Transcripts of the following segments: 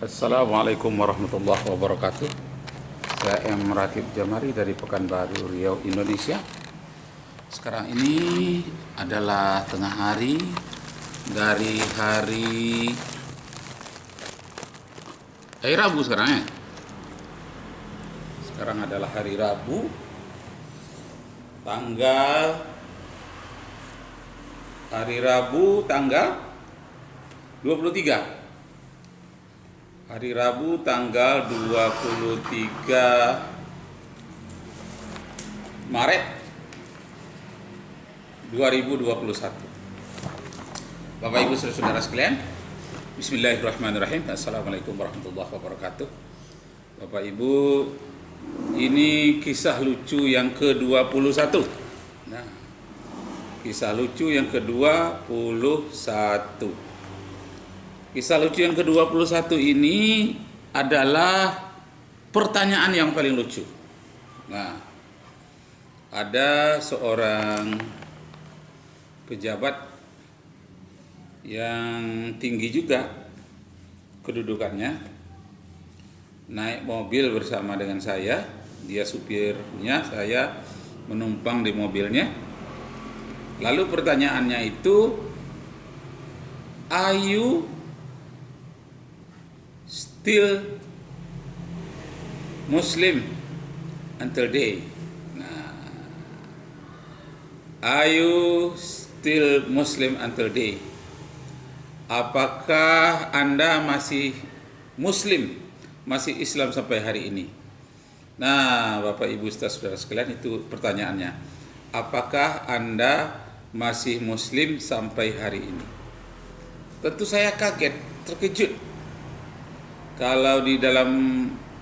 Assalamualaikum warahmatullahi wabarakatuh. Saya M. Ratib Jamari dari Pekanbaru, Riau, Indonesia. Sekarang ini adalah tengah hari dari hari Rabu sekarang ya. Sekarang adalah hari Rabu, tanggal 23. Hari Rabu tanggal 23 Maret 2021. Bapak Ibu saudara sekalian, bismillahirrahmanirrahim. Assalamualaikum warahmatullahi wabarakatuh. Bapak Ibu, ini kisah lucu yang ke-21. Nah, kisah lucu yang ke-21. Kisah lucu yang ke-21 ini adalah pertanyaan yang paling lucu. Nah, ada seorang pejabat yang tinggi juga kedudukannya, naik mobil bersama dengan saya. Dia supirnya, saya menumpang di mobilnya. Lalu pertanyaannya itu, are you still Muslim until day? Nah, are you still Muslim until day? Apakah Anda masih Muslim, masih Islam sampai hari ini? Nah, Bapak Ibu saudara sekalian, itu pertanyaannya. Apakah Anda masih Muslim sampai hari ini? Tentu saya kaget, terkejut. Kalau di dalam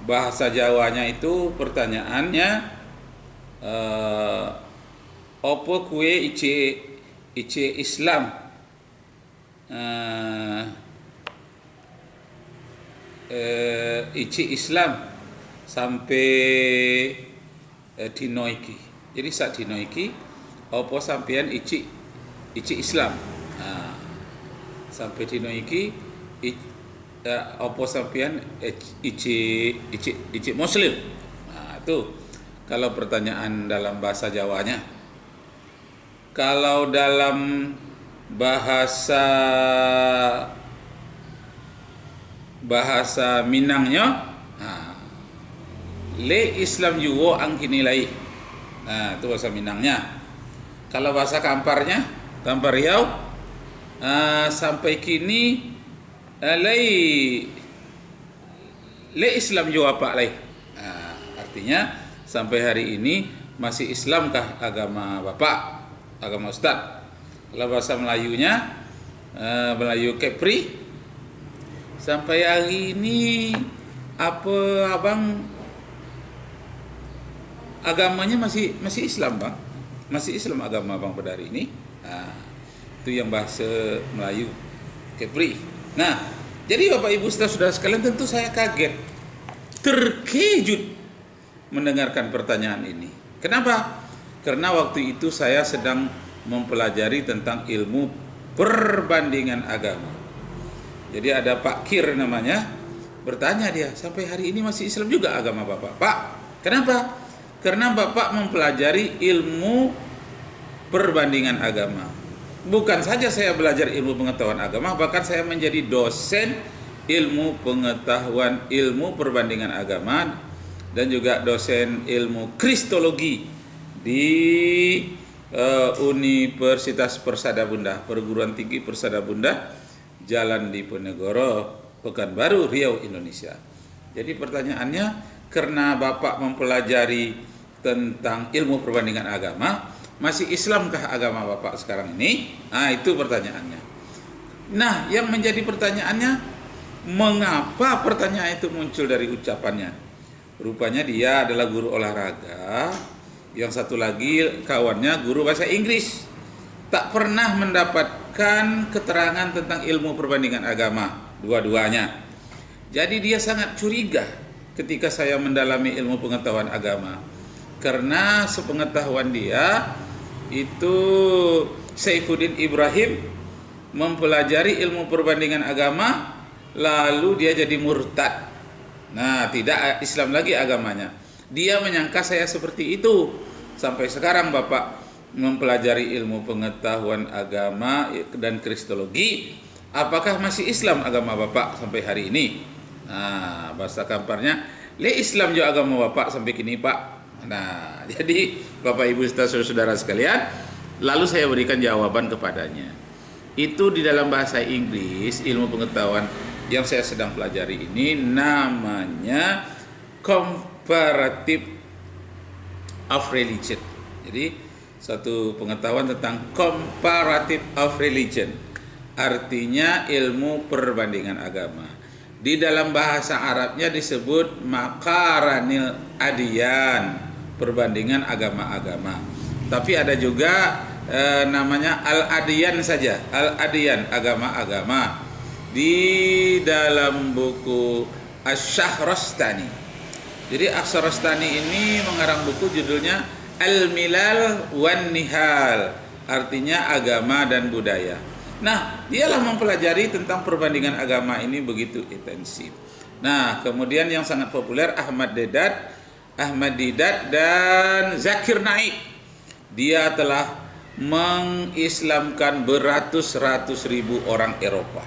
bahasa Jawanya itu pertanyaannya, opo kue ice Islam, ice Islam sampai dino iki. Jadi saat dino iki opo sampean ice Islam. Nah, sampai dino iki opo sampean ici Muslim. Nah, itu kalau pertanyaan dalam bahasa Jawanya. Kalau dalam bahasa Minangnya, nah, le Islam juwo angkinilai. Nah, itu bahasa Minangnya. Kalau bahasa Kamparnya, Kampar Riau, sampai kini le Islam juga Pak Lai. Artinya sampai hari ini masih Islamkah agama Bapak, agama Ustadz? Kalau bahasa Melayunya, Melayu Kepri, sampai hari ini apa abang agamanya masih Islam Bang? Masih Islam agama Bang pada hari ini? Nah, itu yang bahasa Melayu Kepri. Nah, jadi Bapak Ibu saudara sekalian, tentu saya kaget, terkejut mendengarkan pertanyaan ini. Kenapa? Karena waktu itu saya sedang mempelajari tentang ilmu perbandingan agama. Jadi ada Pak Kir namanya, bertanya dia, sampai hari ini masih Islam juga agama Bapak? Pak, kenapa? Karena Bapak mempelajari ilmu perbandingan agama. Bukan saja saya belajar ilmu pengetahuan agama, bahkan saya menjadi dosen ilmu pengetahuan ilmu perbandingan agama dan juga dosen ilmu kristologi di Universitas Persada Bunda, Perguruan Tinggi Persada Bunda, Jalan Diponegoro, Pekanbaru, Riau, Indonesia. Jadi pertanyaannya, karena Bapak mempelajari tentang ilmu perbandingan agama, masih Islamkah agama Bapak sekarang ini? Nah, itu pertanyaannya. Nah, yang menjadi pertanyaannya, mengapa pertanyaan itu muncul dari ucapannya? Rupanya dia adalah guru olahraga, yang satu lagi kawannya guru bahasa Inggris. Tak pernah mendapatkan keterangan tentang ilmu perbandingan agama, dua-duanya. Jadi dia sangat curiga ketika saya mendalami ilmu pengetahuan agama. Karena sepengetahuan dia, itu Saifuddin Ibrahim mempelajari ilmu perbandingan agama lalu dia jadi murtad. Nah, tidak Islam lagi agamanya. Dia menyangka saya seperti itu. Sampai sekarang Bapak mempelajari ilmu pengetahuan agama dan kristologi, apakah masih Islam agama Bapak sampai hari ini? Nah, bahasa kamparnya, le Islam juga agama Bapak sampai kini, Pak. Nah, jadi Bapak Ibu saudara sekalian, lalu saya berikan jawaban kepadanya. Itu di dalam bahasa Inggris, ilmu pengetahuan yang saya sedang pelajari ini namanya comparative of religion. Jadi satu pengetahuan tentang comparative of religion, artinya ilmu perbandingan agama. Di dalam bahasa Arabnya disebut makaranil adiyan, perbandingan agama-agama. Tapi ada juga namanya al-adiyan saja, al-adiyan, agama-agama. Di dalam buku Asy-Syahrastani. Jadi Asy-Syahrastani ini mengarang buku judulnya Al-Milal wan Nihal, artinya agama dan budaya. Nah, dialah mempelajari tentang perbandingan agama ini begitu intensif. Nah, kemudian yang sangat populer Ahmad Didat dan Zakir Naik. Dia telah mengislamkan beratus-ratus ribu orang Eropa.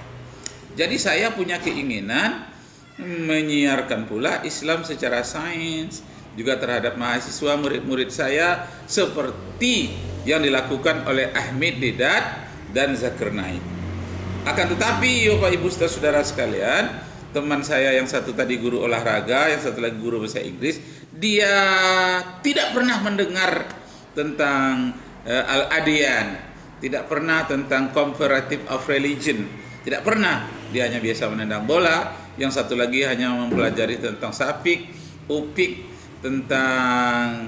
Jadi saya punya keinginan menyiarkan pula Islam secara sains juga terhadap mahasiswa murid-murid saya seperti yang dilakukan oleh Ahmad Didat dan Zakir Naik. Akan tetapi Bapak Ibu saudara sekalian, teman saya yang satu tadi guru olahraga, yang satu lagi guru bahasa Inggris, dia tidak pernah mendengar tentang al-adiyan, tidak pernah tentang comparative of religion, tidak pernah. Dia hanya biasa menendang bola. Yang satu lagi hanya mempelajari tentang sapik, upik, tentang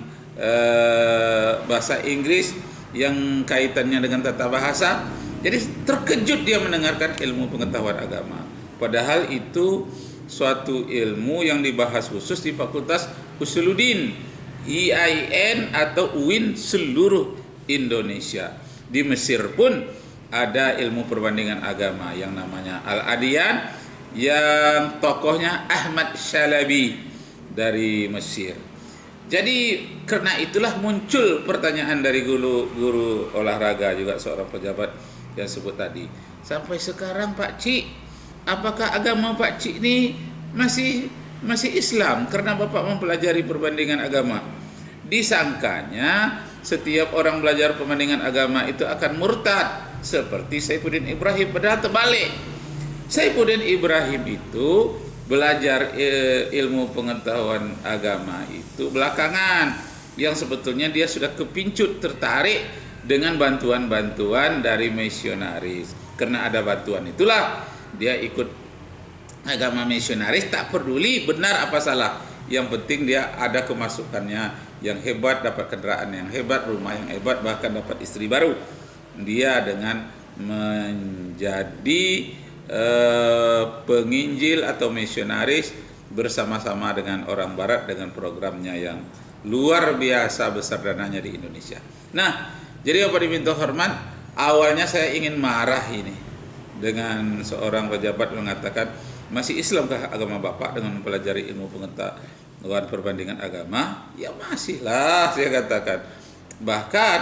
bahasa Inggris yang kaitannya dengan tata bahasa. Jadi terkejut dia mendengarkan ilmu pengetahuan agama. Padahal itu suatu ilmu yang dibahas khusus di Fakultas Usuluddin, IAIN atau UIN seluruh Indonesia. Di Mesir pun ada ilmu perbandingan agama yang namanya Al-Adiyan, yang tokohnya Ahmad Shalabi dari Mesir. Jadi karena itulah muncul pertanyaan dari guru olahraga juga seorang pejabat yang sebut tadi. Sampai sekarang Pak Cik, apakah agama Pak Cik ini masih Islam karena Bapak mempelajari perbandingan agama? Disangkanya setiap orang belajar perbandingan agama itu akan murtad seperti Saifuddin Ibrahim, padahal terbalik. Saifuddin Ibrahim itu belajar ilmu pengetahuan agama itu belakangan, yang sebetulnya dia sudah kepincut tertarik dengan bantuan-bantuan dari misionaris. Karena ada bantuan itulah dia ikut agama misionaris, tak peduli benar apa salah, yang penting dia ada kemasukannya yang hebat, dapat kendaraan yang hebat, rumah yang hebat, bahkan dapat istri baru. Dia dengan menjadi penginjil atau misionaris bersama-sama dengan orang barat dengan programnya yang luar biasa besar dananya di Indonesia. Nah, jadi Bapak diminta hormat, awalnya saya ingin marah ini dengan seorang pejabat mengatakan, masih Islamkah agama Bapak dengan mempelajari ilmu pengetahuan perbandingan agama? Ya masih lah, saya katakan. Bahkan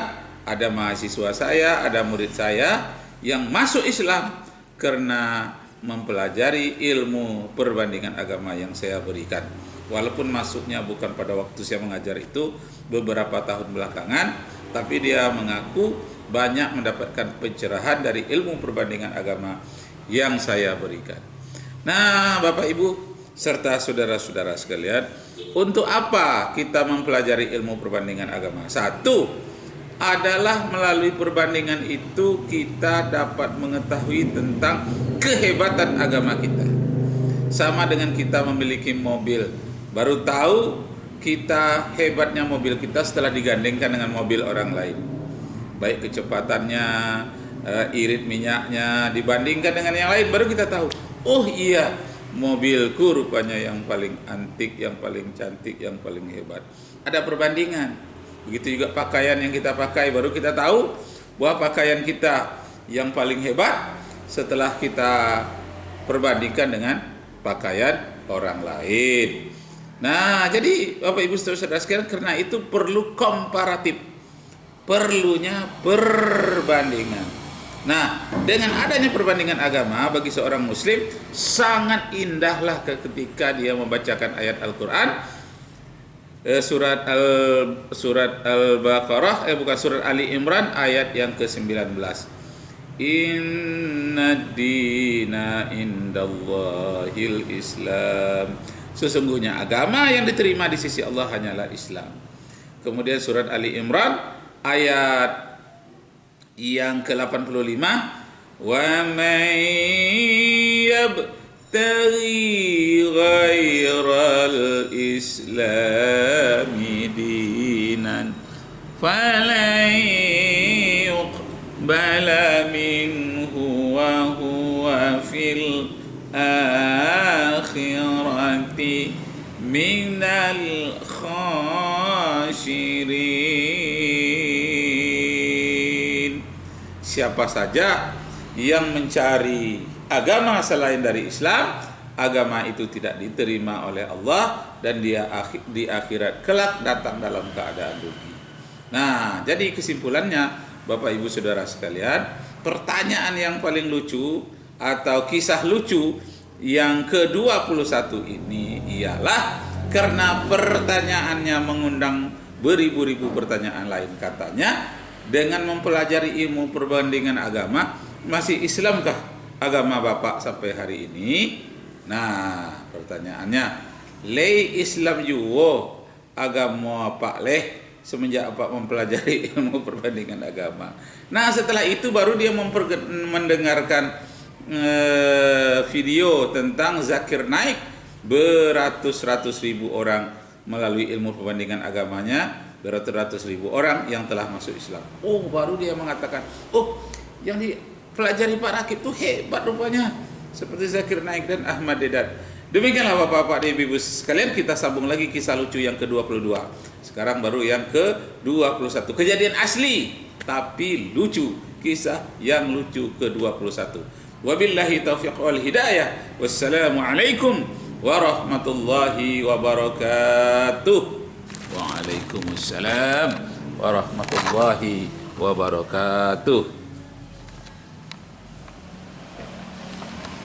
ada mahasiswa saya, ada murid saya yang masuk Islam karena mempelajari ilmu perbandingan agama yang saya berikan. Walaupun masuknya bukan pada waktu saya mengajar itu, beberapa tahun belakangan, tapi dia mengaku banyak mendapatkan pencerahan dari ilmu perbandingan agama yang saya berikan. Nah, Bapak Ibu serta saudara-saudara sekalian, untuk apa kita mempelajari ilmu perbandingan agama? Satu adalah melalui perbandingan itu kita dapat mengetahui tentang kehebatan agama kita. Sama dengan kita memiliki mobil, baru tahu kita hebatnya mobil kita setelah digandengkan dengan mobil orang lain. Baik kecepatannya, irit minyaknya dibandingkan dengan yang lain, baru kita tahu. Oh iya, mobilku rupanya yang paling antik, yang paling cantik, yang paling hebat. Ada perbandingan. Begitu juga pakaian yang kita pakai, baru kita tahu bahwa pakaian kita yang paling hebat setelah kita perbandingkan dengan pakaian orang lain. Nah, jadi Bapak Ibu saudara sekalian, karena itu perlu komparatif, perlunya perbandingan. Nah, dengan adanya perbandingan agama bagi seorang muslim sangat indahlah ketika dia membacakan ayat Al-Qur'an, surat Al-Baqarah, bukan, surat Ali Imran ayat yang ke-19. Inna dina indallahil Islam. Sesungguhnya agama yang diterima di sisi Allah hanyalah Islam. Kemudian surat Ali Imran ayat yang ke-85, wa may yabtaghi ghairal islami dinan falan yuqbala minhu wa huwa fil akhirati minal khasirin. Siapa saja yang mencari agama selain dari Islam, agama itu tidak diterima oleh Allah dan dia di akhirat kelak datang dalam keadaan rugi. Nah, jadi kesimpulannya Bapak Ibu Saudara sekalian, pertanyaan yang paling lucu atau kisah lucu yang ke-21 ini ialah karena pertanyaannya mengundang beribu-ribu pertanyaan lain. Katanya, dengan mempelajari ilmu perbandingan agama, masih Islamkah agama Bapak sampai hari ini? Nah, pertanyaannya, lei Islam juwo agama Pak leh semenjak Pak mempelajari ilmu perbandingan agama. Nah, setelah itu baru dia mendengarkan video tentang Zakir Naik, beratus-ratus ribu orang melalui ilmu perbandingan agamanya, beratus-ratus ribu orang yang telah masuk Islam. Oh, baru dia mengatakan, oh, yang dipelajari Pak Rakib tuh hebat rupanya, seperti Zakir Naik dan Ahmad Dedat. Demikianlah Bapak-bapak dan Ibu sekalian, kita sambung lagi kisah lucu yang ke-22. Sekarang baru yang ke-21. Kejadian asli tapi lucu, kisah yang lucu ke-21. Wabillahi taufiq wal hidayah. Wassalamualaikum warahmatullahi wabarakatuh. Waalaikumsalam warahmatullahi wabarakatuh.